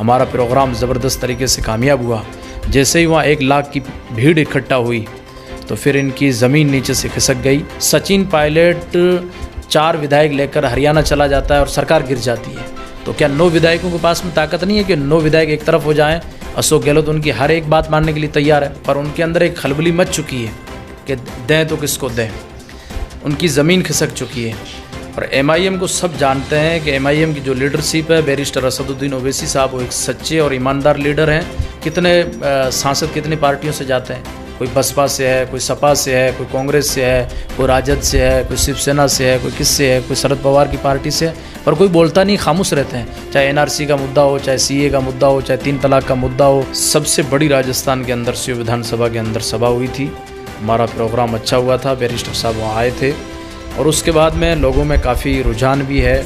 हमारा प्रोग्राम ज़बरदस्त तरीके से कामयाब हुआ। जैसे ही वहाँ 1 लाख की भीड़ इकट्ठा हुई तो फिर इनकी ज़मीन नीचे से खिसक गई। सचिन पायलट 4 विधायक लेकर हरियाणा चला जाता है और सरकार गिर जाती है। तो क्या 9 विधायकों के पास में ताकत नहीं है कि 9 विधायक एक तरफ हो जाएं? अशोक गहलोत उनकी हर एक बात मानने के लिए तैयार है, पर उनके अंदर एक खलबली मच चुकी है कि दें तो किसको दें। उनकी ज़मीन खिसक चुकी है। और MIM को सब जानते हैं कि MIM की जो लीडरशिप है, बैरिस्टर असदुद्दीन ओवैसी साहब वो एक सच्चे और ईमानदार लीडर हैं। कितने सांसद कितनी पार्टियों से जाते हैं, कोई बसपा से है, कोई सपा से है, कोई कांग्रेस से है, कोई राजद से है, कोई शिवसेना से है, कोई किससे है, कोई शरद पवार की पार्टी से है, पर कोई बोलता नहीं, खामोश रहते हैं। चाहे NRC का मुद्दा हो, चाहे CA का मुद्दा हो, चाहे 3 तलाक का मुद्दा हो। सबसे बड़ी राजस्थान के अंदर शिव विधानसभा के अंदर सभा हुई थी। हमारा प्रोग्राम अच्छा हुआ था, बैरिस्टर साहब वहाँ आए थे और उसके बाद में लोगों में काफ़ी रुझान भी है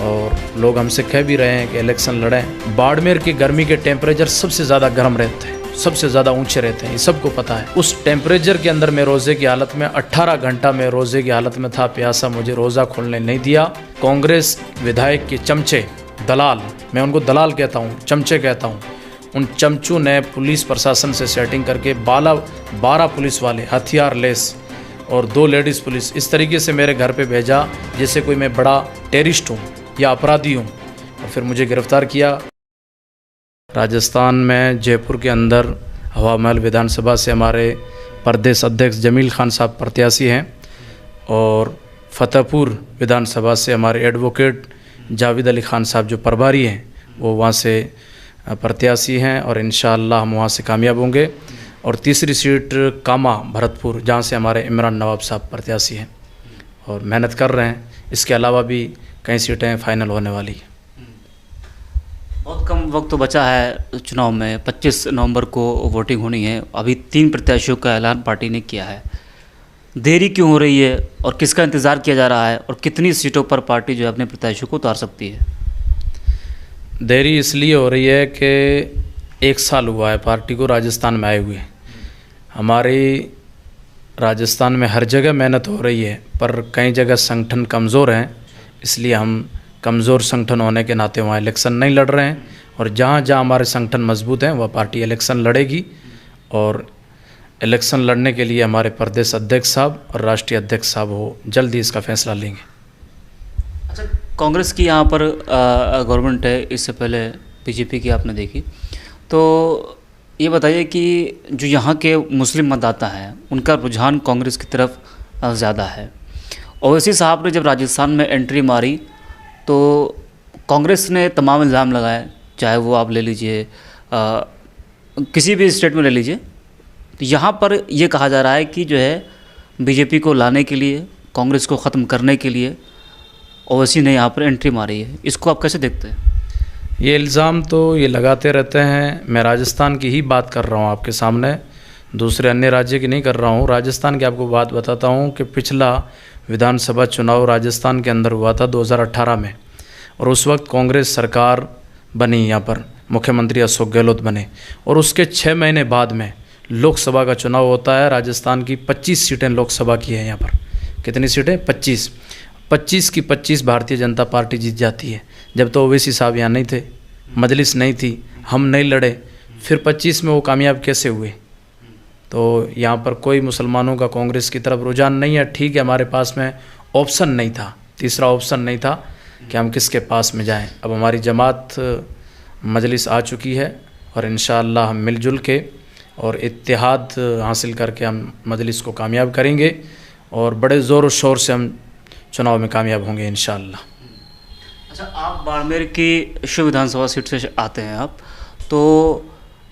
और लोग हमसे कह भी रहे हैं कि इलेक्शन लड़ें। बाड़मेर की गर्मी के टेम्परेचर सबसे ज़्यादा गर्म रहते हैं, सबसे ज़्यादा ऊंचे रहते हैं, ये सबको पता है। उस टेम्परेचर के अंदर मैं रोज़े की हालत में 18 घंटा में रोज़े की हालत में था, प्यासा, मुझे रोज़ा खोलने नहीं दिया। कांग्रेस विधायक के चमचे, दलाल, मैं उनको दलाल कहता हूँ, चमचे कहता हूँ, उन चमचों ने पुलिस प्रशासन से सेटिंग करके 12 पुलिस वाले हथियार लेस और 2 लेडीज़ पुलिस इस तरीके से मेरे घर पे भेजा जैसे कोई मैं बड़ा टेररिस्ट हूँ या अपराधी हूँ, और फिर मुझे गिरफ्तार किया। राजस्थान में जयपुर के अंदर हवा महल विधानसभा से हमारे प्रदेश अध्यक्ष जमील खान साहब प्रत्याशी हैं और फतेहपुर विधानसभा से हमारे एडवोकेट जावेद अली खान साहब जो प्रभारी हैं वो वहाँ से प्रत्याशी हैं और इंशाअल्लाह हम वहाँ से कामयाब होंगे। और तीसरी सीट कामा भरतपुर जहाँ से हमारे इमरान नवाब साहब प्रत्याशी हैं और मेहनत कर रहे हैं। इसके अलावा भी कई सीटें फाइनल होने वाली हैं। बहुत कम वक्त तो बचा है चुनाव में, 25 नवंबर को वोटिंग होनी है। अभी 3 प्रत्याशियों का ऐलान पार्टी ने किया है। देरी क्यों हो रही है और किसका इंतज़ार किया जा रहा है और कितनी सीटों पर पार्टी जो है अपने प्रत्याशियों को उतार सकती है? देरी इसलिए हो रही है कि 1 साल हुआ है पार्टी को राजस्थान में आए हुए। हमारी राजस्थान में हर जगह मेहनत हो रही है पर कई जगह संगठन कमज़ोर हैं, इसलिए हम कमज़ोर संगठन होने के नाते वहाँ इलेक्शन नहीं लड़ रहे हैं। और जहाँ जहाँ हमारे संगठन मजबूत हैं वह पार्टी इलेक्शन लड़ेगी और इलेक्शन लड़ने के लिए हमारे प्रदेश अध्यक्ष साहब और राष्ट्रीय अध्यक्ष साहब हो जल्दी इसका फैसला लेंगे। अच्छा, कांग्रेस की यहाँ पर गवर्नमेंट है, इससे पहले बीजेपी की आपने देखी, तो ये बताइए कि जो यहाँ के मुस्लिम मतदाता हैं उनका रुझान कांग्रेस की तरफ ज़्यादा है। ओवैसी साहब ने जब राजस्थान में एंट्री मारी तो कांग्रेस ने तमाम इल्ज़ाम लगाए, चाहे वो आप ले लीजिए किसी भी स्टेट में ले लीजिए, तो यहाँ पर ये कहा जा रहा है कि जो है बीजेपी को लाने के लिए, कांग्रेस को ख़त्म करने के लिए ओवैसी ने यहाँ पर एंट्री मारी है। इसको आप कैसे देखते हैं? ये इल्ज़ाम तो ये लगाते रहते हैं। मैं राजस्थान की ही बात कर रहा हूँ आपके सामने, दूसरे अन्य राज्य की नहीं कर रहा हूँ। राजस्थान की आपको बात बताता हूँ कि पिछला विधानसभा चुनाव राजस्थान के अंदर हुआ था 2018 में और उस वक्त कांग्रेस सरकार बनी, यहाँ पर मुख्यमंत्री अशोक गहलोत बने और उसके 6 महीने बाद में लोकसभा का चुनाव होता है। राजस्थान की 25 सीटें लोकसभा की है। यहाँ पर कितनी सीटें? 25 की 25 भारतीय जनता पार्टी जीत जाती है। जब तो ओवैसी साहब यहाँ नहीं थे, मजलिस नहीं थी, हम नहीं लड़े, फिर 25 में वो कामयाब कैसे हुए? तो यहाँ पर कोई मुसलमानों का कांग्रेस की तरफ रुझान नहीं है। ठीक है, हमारे पास में ऑप्शन नहीं था, तीसरा ऑप्शन नहीं था कि हम किसके पास में जाएं। अब हमारी जमात मजलिस आ चुकी है और इंशाअल्लाह हम मिलजुल के और इत्तेहाद हासिल करके हम मजलिस को कामयाब करेंगे और बड़े ज़ोर और शोर से हम चुनाव में कामयाब होंगे इंशाअल्लाह। अच्छा, आप बाड़मेर की शिव विधानसभा सीट से आते हैं आप, तो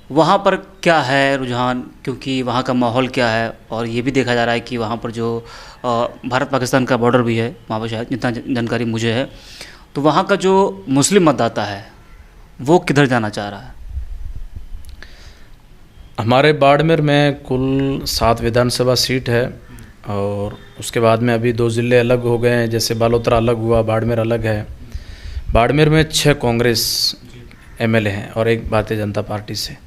वहाँ पर क्या है रुझान, क्योंकि वहाँ का माहौल क्या है? और ये भी देखा जा रहा है कि वहाँ पर जो भारत पाकिस्तान का बॉर्डर भी है, वहाँ पर शायद जितना जानकारी मुझे है, तो वहाँ का जो मुस्लिम मतदाता है वो किधर जाना चाह रहा है? हमारे बाड़मेर में कुल 7 विधानसभा सीट है और उसके बाद में अभी 2 ज़िले अलग हो गए हैं, जैसे बालोतरा अलग हुआ, बाड़मेर अलग है। बाड़मेर में 6 कांग्रेस MLA हैं और 1 भारतीय जनता पार्टी से।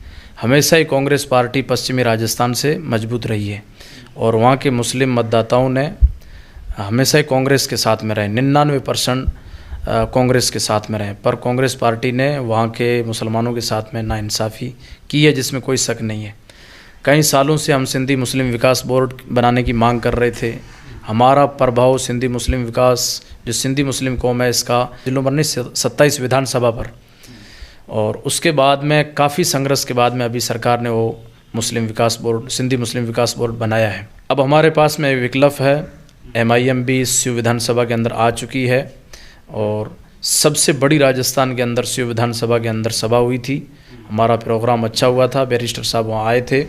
हमेशा ही कांग्रेस पार्टी पश्चिमी राजस्थान से मजबूत रही है और वहाँ के मुस्लिम मतदाताओं ने हमेशा ही कांग्रेस के साथ में रहे। 99% कांग्रेस के साथ में रहे, पर कांग्रेस पार्टी ने वहाँ के मुसलमानों के साथ में नाइंसाफ़ी की है, जिसमें कोई शक नहीं है। कई सालों से हम सिंधी मुस्लिम विकास बोर्ड बनाने की मांग कर रहे थे। हमारा प्रभाव सिंधी मुस्लिम विकास, जो सिंधी मुस्लिम कौम है, इसका जिलों पर नहीं 27 विधानसभा पर, और उसके बाद में काफ़ी संघर्ष के बाद में अभी सरकार ने वो मुस्लिम विकास बोर्ड, सिंधी मुस्लिम विकास बोर्ड बनाया है। अब हमारे पास में विकल्प है, MIM भी स्यू विधानसभा के अंदर आ चुकी है, और सबसे बड़ी राजस्थान के अंदर स्यू विधानसभा के अंदर सभा हुई थी। हमारा प्रोग्राम अच्छा हुआ था, बैरिस्टर साहब वहाँ आए थे,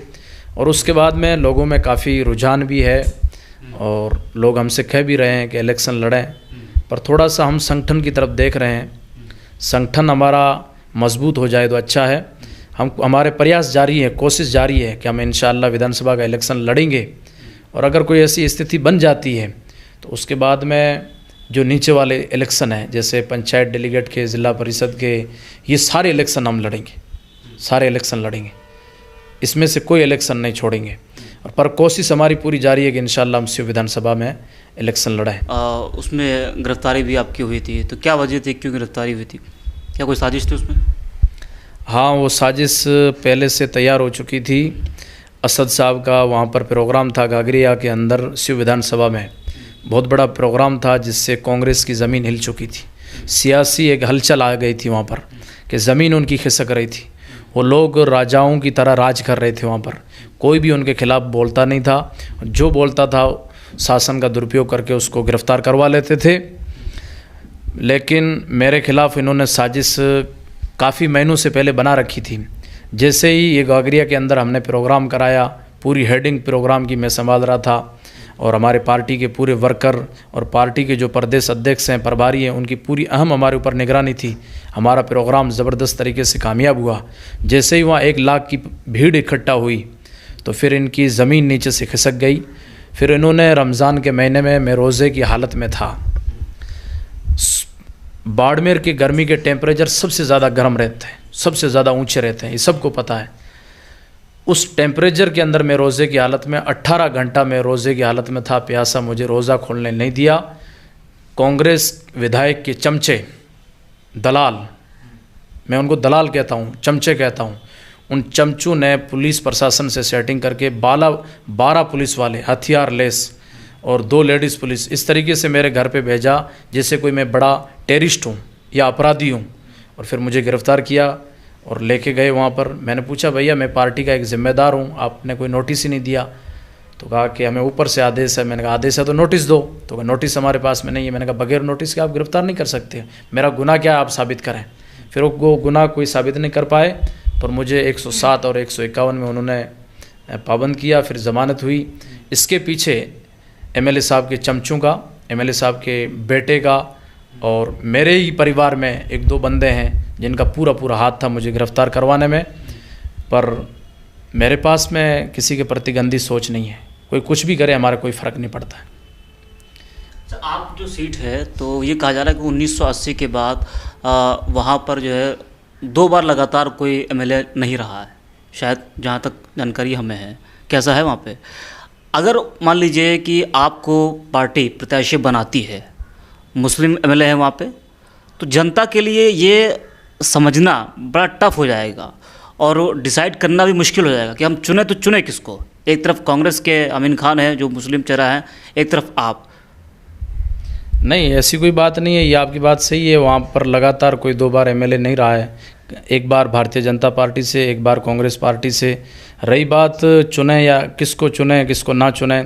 और उसके बाद में लोगों में काफ़ी रुझान भी है, और लोग हमसे कह भी रहे हैं कि इलेक्शन लड़ें, पर थोड़ा सा हम संगठन की तरफ देख रहे हैं। संगठन हमारा मजबूत हो जाए तो अच्छा है। हमारे प्रयास जारी है, कोशिश जारी है कि हम इंशाअल्लाह विधानसभा का इलेक्शन लड़ेंगे, और अगर कोई ऐसी स्थिति बन जाती है तो उसके बाद में जो नीचे वाले इलेक्शन हैं, जैसे पंचायत डेलीगेट के, ज़िला परिषद के, ये सारे इलेक्शन हम लड़ेंगे, सारे इलेक्शन लड़ेंगे, इसमें से कोई इलेक्शन नहीं छोड़ेंगे। पर कोशिश हमारी पूरी जारी है कि इंशाअल्लाह हम स्यू विधानसभा में इलेक्शन लड़ें। उसमें गिरफ्तारी भी आपकी हुई थी, तो क्या वजह थी, क्यों गिरफ्तारी हुई थी, क्या कोई साजिश थी उसमें? हाँ, वो साजिश पहले से तैयार हो चुकी थी। असद साहब का वहाँ पर प्रोग्राम था घाघरिया के अंदर, स्यू विधानसभा में बहुत बड़ा प्रोग्राम था, जिससे कांग्रेस की ज़मीन हिल चुकी थी। सियासी एक हलचल आ गई थी वहाँ पर कि ज़मीन उनकी खिसक रही थी। वो लोग राजाओं की तरह राज कर रहे थे वहाँ पर, कोई भी उनके खिलाफ बोलता नहीं था, जो बोलता था शासन का दुरुपयोग करके उसको गिरफ्तार करवा लेते थे। लेकिन मेरे खिलाफ इन्होंने साजिश काफ़ी महीनों से पहले बना रखी थी। जैसे ही ये घाघरिया के अंदर हमने प्रोग्राम कराया, पूरी हेडिंग प्रोग्राम की मैं संभाल रहा था, और हमारे पार्टी के पूरे वर्कर और पार्टी के जो प्रदेश अध्यक्ष हैं, प्रभारी हैं, उनकी पूरी अहम हमारे ऊपर निगरानी थी। हमारा प्रोग्राम ज़बरदस्त तरीके से कामयाब हुआ। जैसे ही वहाँ 1 लाख की भीड़ इकट्ठा हुई तो फिर इनकी ज़मीन नीचे से खिसक गई। फिर इन्होंने रमज़ान के महीने में मैं रोज़े की हालत में था, बाड़मेर के गर्मी के टेम्परेचर सबसे ज़्यादा गर्म रहते हैं, सबसे ज़्यादा ऊंचे रहते हैं, ये सबको पता है। उस टेम्परेचर के अंदर मैं रोज़े की हालत में 18 घंटा मैं रोज़े की हालत में था, प्यासा, मुझे रोज़ा खोलने नहीं दिया। कांग्रेस विधायक के चमचे, दलाल, मैं उनको दलाल कहता हूँ, चमचे कहता हूँ, उन चमचों ने पुलिस प्रशासन से सेटिंग करके 12 पुलिस वाले हथियार लेस और 2 लेडीज़ पुलिस इस तरीके से मेरे घर पे भेजा जैसे कोई मैं बड़ा टेररिस्ट हूँ या अपराधी हूँ, और फिर मुझे गिरफ़्तार किया और लेके गए वहाँ पर। मैंने पूछा, भैया मैं पार्टी का एक ज़िम्मेदार हूँ, आपने कोई नोटिस ही नहीं दिया। तो कहा कि हमें ऊपर से आदेश है। मैंने कहा आदेश है तो नोटिस दो। तो कहा नोटिस हमारे पास में नहीं है। मैंने कहा बगैर नोटिस के आप गिरफ़्तार नहीं कर सकते, मेरा गुनाह क्या है आप साबित करें। फिर वो गुनाह कोई साबित नहीं कर पाए, पर मुझे 107 और 151 में उन्होंने पाबंद किया। फिर ज़मानत हुई। इसके पीछे MLA साहब के चमचों का, MLA साहब के बेटे का और मेरे ही परिवार में 1-2 बंदे हैं जिनका पूरा हाथ था मुझे गिरफ़्तार करवाने में। पर मेरे पास में किसी के प्रति गंदी सोच नहीं है, कोई कुछ भी करे हमारा कोई फ़र्क नहीं पड़ता है। अच्छा, आप जो सीट है तो ये कहा जा रहा है कि 1980 के बाद वहाँ पर जो है 2 बार लगातार कोई MLA नहीं रहा है, शायद जहाँ तक जानकारी हमें है। कैसा है वहाँ पे? अगर मान लीजिए कि आपको पार्टी प्रत्याशी बनाती है, मुस्लिम MLA है वहाँ पे, तो जनता के लिए ये समझना बड़ा टफ हो जाएगा और डिसाइड करना भी मुश्किल हो जाएगा कि हम चुने तो चुने किसको। एक तरफ कांग्रेस के अमीन खान है जो मुस्लिम चेहरा है, एक तरफ आप। नहीं, ऐसी कोई बात नहीं है, ये आपकी बात सही है। वहाँ पर लगातार कोई 2 बार MLA नहीं रहा है, एक बार भारतीय जनता पार्टी से, एक बार कांग्रेस पार्टी से। रही बात चुने या किसको चुने किसको ना चुने,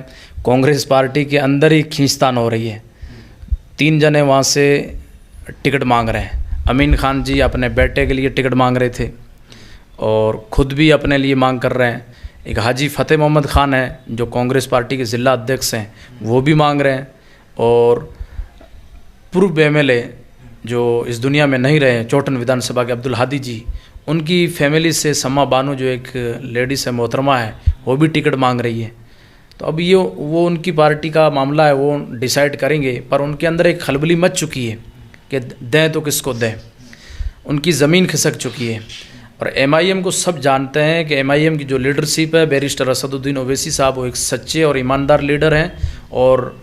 कांग्रेस पार्टी के अंदर ही खींचतान हो रही है। 3 जने वहाँ से टिकट मांग रहे हैं। अमीन खान जी अपने बेटे के लिए टिकट मांग रहे थे और ख़ुद भी अपने लिए मांग कर रहे हैं। एक हाजी फ़तेह मोहम्मद खान है जो कांग्रेस पार्टी के ज़िला अध्यक्ष हैं, वो भी मांग रहे हैं। और पूर्व MLA जो इस दुनिया में नहीं रहे, चौटन विधानसभा के अब्दुल हादी जी, उनकी फैमिली से सम्मा बानो जो एक लेडीज़ है, मोहतरमा है, वो भी टिकट मांग रही है। तो अब ये वो उनकी पार्टी का मामला है, वो डिसाइड करेंगे। पर उनके अंदर एक खलबली मच चुकी है कि दें तो किसको दें, उनकी ज़मीन खिसक चुकी है। और MIM को सब जानते हैं कि MIM की जो लीडरशिप है, बैरिस्टर असदुद्दीन ओवैसी साहब, वो एक सच्चे और ईमानदार लीडर हैं और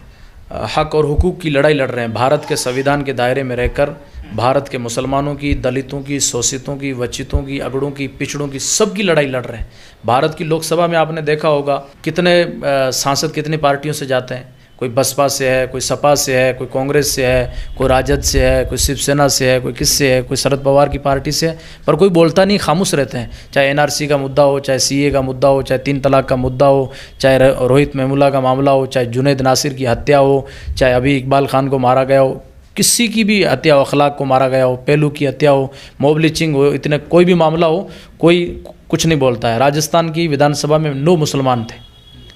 हक और हुकूक की लड़ाई लड़ रहे हैं। भारत के संविधान के दायरे में रहकर भारत के मुसलमानों की, दलितों की, शोषितों की, वंचितों की, अगड़ों की, पिछड़ों की, सबकी लड़ाई लड़ रहे हैं। भारत की लोकसभा में आपने देखा होगा कितने सांसद कितनी पार्टियों से जाते हैं। कोई बसपा से है, कोई सपा से है, कोई कांग्रेस से है, कोई राजद से है, कोई शिवसेना से है, कोई किससे है, कोई शरद पवार की पार्टी से है, पर कोई बोलता नहीं, खामोश रहते हैं। चाहे एनआरसी का मुद्दा हो, चाहे सीए का मुद्दा हो, चाहे 3 तलाक का मुद्दा हो, चाहे रोहित मेमुला का मामला हो, चाहे जुनैद नासिर की हत्या हो, चाहे अभी इकबाल खान को मारा गया हो, किसी की भी हत्या हो, अखलाक को मारा गया हो, पेलू की हत्या हो, मॉब लिंचिंग हो, इतने कोई भी मामला हो, कोई कुछ नहीं बोलता है। राजस्थान की विधानसभा में 9 मुसलमान थे,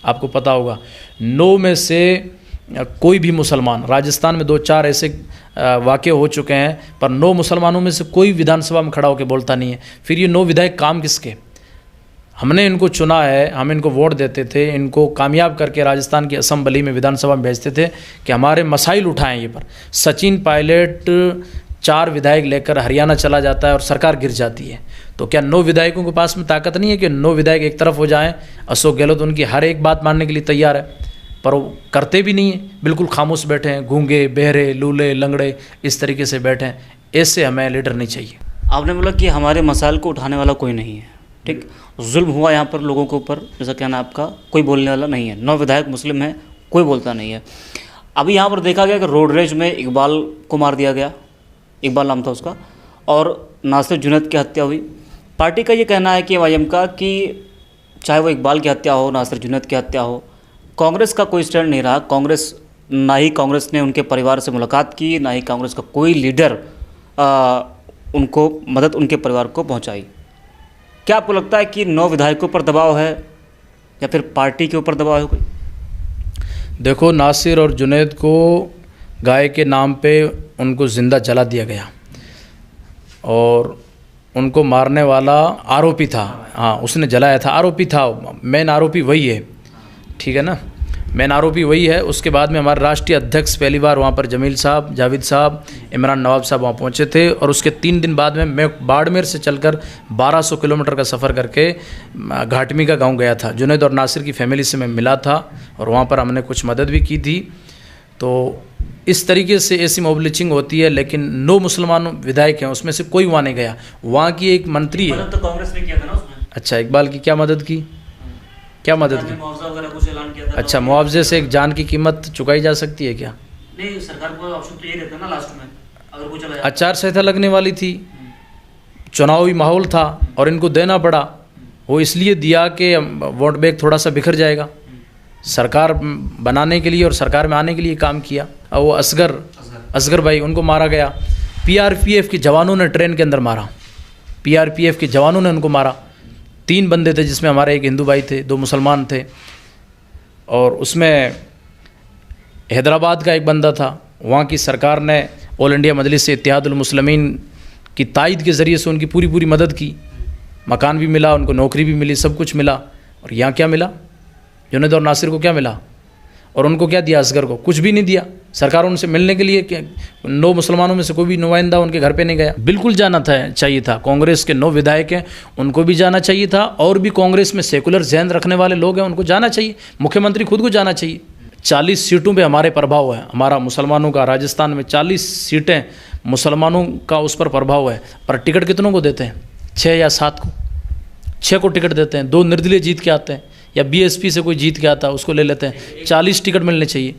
आपको पता होगा। 9 में से कोई भी मुसलमान, राजस्थान में 2-4 ऐसे वाक़े हो चुके हैं, पर 9 मुसलमानों में से कोई विधानसभा में खड़ा होकर बोलता नहीं है। फिर ये 9 विधायक काम किसके? हमने इनको चुना है, हम इनको वोट देते थे, इनको कामयाब करके राजस्थान की असेंबली में, विधानसभा में भेजते थे कि हमारे मसाइल उठाएं। ये पर सचिन पायलट 4 विधायक लेकर हरियाणा चला जाता है और सरकार गिर जाती है। तो क्या 9 विधायकों के पास में ताकत नहीं है कि 9 विधायक एक तरफ हो जाएं? अशोक गहलोत उनकी हर एक बात मानने के लिए तैयार है, पर वो करते भी नहीं है, बिल्कुल खामोश बैठे हैं, गूंगे, बहरे, लूले, लंगड़े इस तरीके से बैठे हैं। ऐसे हमें लीडर नहीं चाहिए। आपने बोला कि हमारे मसाइल को उठाने वाला कोई नहीं है, ठीक। जुल्म हुआ यहाँ पर लोगों के ऊपर, जैसा कहना आपका, कोई बोलने वाला नहीं है। 9 विधायक मुस्लिम हैं, कोई बोलता नहीं है। अभी यहाँ पर देखा गया कि रोड रेज में इकबाल को मार दिया गया, इकबाल नाम था उसका, और नासिर जुनैद की हत्या हुई। पार्टी का ये कहना है कि एमआईएम का कि चाहे वो इकबाल की हत्या हो, नासिर जुनैद की हत्या हो, कांग्रेस का कोई स्टैंड नहीं रहा। कांग्रेस, ना ही कांग्रेस ने उनके परिवार से मुलाकात की, ना ही कांग्रेस का कोई लीडर उनको मदद उनके परिवार को पहुंचाई। क्या आपको लगता है कि 9 विधायकों पर दबाव है या फिर पार्टी के ऊपर दबाव है कोई? देखो, नासिर और जुनैद को गाय के नाम पे उनको ज़िंदा जला दिया गया और उनको मारने वाला आरोपी था। हाँ, उसने जलाया था, आरोपी था, मेन आरोपी वही है, ठीक है ना, मेन आरोपी वही है। उसके बाद में हमारे राष्ट्रीय अध्यक्ष पहली बार वहाँ पर जमील साहब, जावेद साहब, इमरान नवाब साहब वहाँ पहुँचे थे, और उसके 3 दिन बाद में मैं बाड़मेर से चलकर 1200 किलोमीटर का सफ़र करके घाटमी का गांव गया था। जुनैद और नासिर की फैमिली से मैं मिला था और वहाँ पर हमने कुछ मदद भी की थी। तो इस तरीके से ऐसी मॉब लिंचिंग होती है, लेकिन 9 मुसलमान विधायक हैं, उसमें से कोई वहाँ नहीं गया। वहाँ की एक मंत्री है। मदद तो कांग्रेस ने किया था ना उसमें। अच्छा, इकबाल की क्या मदद की? क्या मदद की? मुआवजा वगैरह कुछ ऐलान किया था। अच्छा, मुआवजे से एक जान की कीमत चुकाई जा सकती है क्या? नहीं, सरकार को ऑप्शन तो ये रहता है ना लास्ट में, अगर कुछ चला जाए। आचार संहिता लगने वाली थी, चुनावी माहौल था और इनको देना पड़ा। वो इसलिए दिया कि वोट बैंक थोड़ा सा बिखर जाएगा, सरकार बनाने के लिए और सरकार में आने के लिए काम किया। और वो असगर भाई, उनको मारा गया। पीआरपीएफ के जवानों ने ट्रेन के अंदर मारा, पीआरपीएफ के जवानों ने उनको मारा। 3 बंदे थे, जिसमें हमारे एक हिंदू भाई थे, 2 मुसलमान थे, और उसमें हैदराबाद का एक बंदा था। वहाँ की सरकार ने ऑल इंडिया मजलिस इत्तेहादुल मुस्लिमीन की तायद के ज़रिए से उनकी पूरी मदद की। मकान भी मिला, उनको नौकरी भी मिली, सब कुछ मिला। और यहाँ क्या मिला? जुनैद और नासिर को क्या मिला? और उनको क्या दिया? असगर को कुछ भी नहीं दिया। सरकार उनसे मिलने के लिए 9 मुसलमानों में से कोई भी नुमाइंदा उनके घर पे नहीं गया। बिल्कुल जाना चाहिए था। कांग्रेस के 9 विधायक हैं, उनको भी जाना चाहिए था, और भी कांग्रेस में सेकुलर ज़हन रखने वाले लोग हैं, उनको जाना चाहिए। मुख्यमंत्री खुद को जाना चाहिए। 40 सीटों पे हमारे प्रभाव है, हमारा मुसलमानों का। राजस्थान में 40 सीटें मुसलमानों का उस पर प्रभाव है, पर टिकट कितनों को देते हैं? 6 या 7 को। 6 को टिकट देते हैं, 2 निर्दलीय जीत के आते हैं, या बीएसपी से कोई जीत के आता है उसको ले लेते हैं। 40 टिकट मिलने चाहिए।